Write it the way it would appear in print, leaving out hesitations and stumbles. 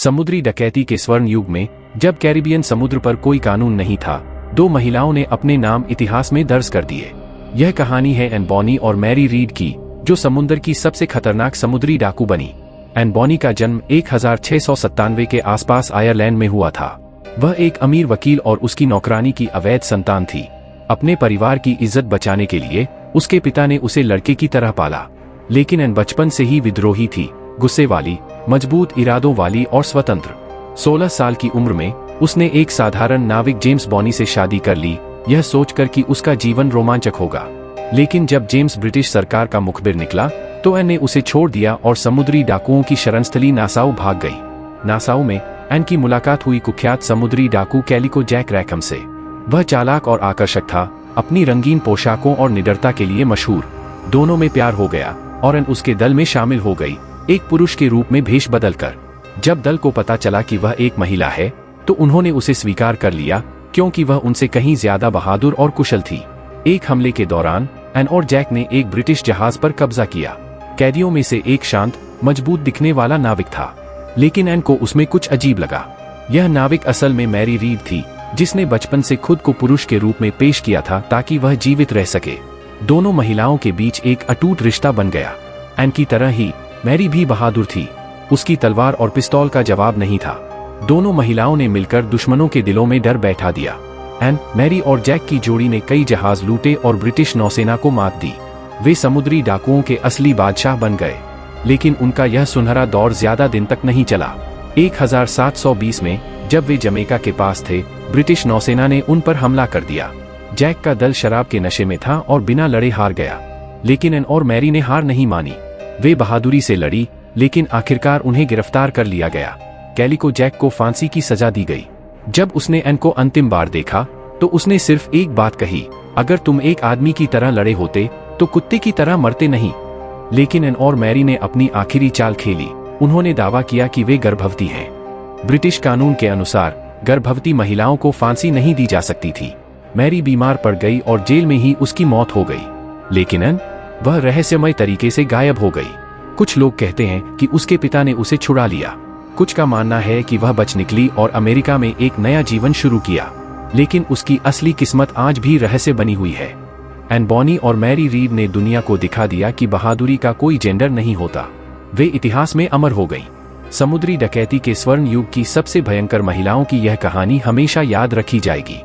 समुद्री डकैती के स्वर्ण युग में, जब कैरिबियन समुद्र पर कोई कानून नहीं था, दो महिलाओं ने अपने नाम इतिहास में दर्ज कर दिए। यह कहानी है एन बॉनी और मैरी रीड की, जो समुद्र की सबसे खतरनाक समुद्री डाकू बनी। एन बॉनी का जन्म 1697 के आसपास आयरलैंड में हुआ था। वह एक अमीर वकील और उसकी नौकरानी की अवैध संतान थी। अपने परिवार की इज्जत बचाने के लिए उसके पिता ने उसे लड़के की तरह पाला, लेकिन एन बचपन से ही विद्रोही थी, गुस्से वाली, मजबूत इरादों वाली और स्वतंत्र। 16 साल की उम्र में उसने एक साधारण नाविक जेम्स बॉनी से शादी कर ली, यह सोचकर कि उसका जीवन रोमांचक होगा। लेकिन जब जेम्स ब्रिटिश सरकार का मुखबिर निकला तो एन ने उसे छोड़ दिया और समुद्री डाकुओं की शरणस्थली नासाउ भाग गई। नासाउ में एन की मुलाकात हुई कुख्यात समुद्री डाकू कैलिको जैक रैकम से। वह चालाक और आकर्षक था, अपनी रंगीन पोशाकों और निडरता के लिए मशहूर। दोनों में प्यार हो गया और एन उसके दल में शामिल हो गई, एक पुरुष के रूप में भेष बदलकर। जब दल को पता चला कि वह एक महिला है तो उन्होंने उसे स्वीकार कर लिया, क्योंकि वह उनसे कहीं ज्यादा बहादुर और कुशल थी। एक हमले के दौरान एन और जैक ने एक ब्रिटिश जहाज पर कब्जा किया। कैदियों में से एक शांत, मजबूत दिखने वाला नाविक था, लेकिन एन को उसमें कुछ अजीब लगा। यह नाविक असल में मैरी रीड थी, जिसने बचपन से खुद को पुरुष के रूप में पेश किया था ताकि वह जीवित रह सके। दोनों महिलाओं के बीच एक अटूट रिश्ता बन गया। एन की तरह ही मैरी भी बहादुर थी, उसकी तलवार और पिस्तौल का जवाब नहीं था। दोनों महिलाओं ने मिलकर दुश्मनों के दिलों में डर बैठा दिया। एन, मैरी और जैक की जोड़ी ने कई जहाज लूटे और ब्रिटिश नौसेना को मात दी। वे समुद्री डाकुओं के असली बादशाह बन गए, लेकिन उनका यह सुनहरा दौर ज्यादा दिन तक नहीं चला। 1720 में जब वे जमैका के पास थे, ब्रिटिश नौसेना ने उन पर हमला कर दिया। जैक का दल शराब के नशे में था और बिना लड़े हार गया, लेकिन एन और मैरी ने हार नहीं मानी। वे बहादुरी से लड़ी, लेकिन आखिरकार उन्हें गिरफ्तार कर लिया गया। कैलिको जैक को फांसी की सजा दी गई। जब उसने एन को अंतिम बार देखा तो उसने सिर्फ एक बात कही, अगर तुम एक आदमी की तरह लड़े होते तो कुत्ते की तरह मरते नहीं। लेकिन एन और मैरी ने अपनी आखिरी चाल खेली। उन्होंने दावा किया कि वे गर्भवती हैं। ब्रिटिश कानून के अनुसार गर्भवती महिलाओं को फांसी नहीं दी जा सकती थी। मैरी बीमार पड़ गई और जेल में ही उसकी मौत हो गई, लेकिन एन, वह रहस्यमय तरीके से गायब हो गई। कुछ लोग कहते हैं कि उसके पिता ने उसे छुड़ा लिया। कुछ का मानना है कि वह बच निकली और अमेरिका में एक नया जीवन शुरू किया, लेकिन उसकी असली किस्मत आज भी रहस्य बनी हुई है। एन बॉनी और मैरी रीड ने दुनिया को दिखा दिया कि बहादुरी का कोई जेंडर नहीं होता। वे इतिहास में अमर हो गईं। समुद्री डकैती के स्वर्ण युग की सबसे भयंकर महिलाओं की यह कहानी हमेशा याद रखी जाएगी।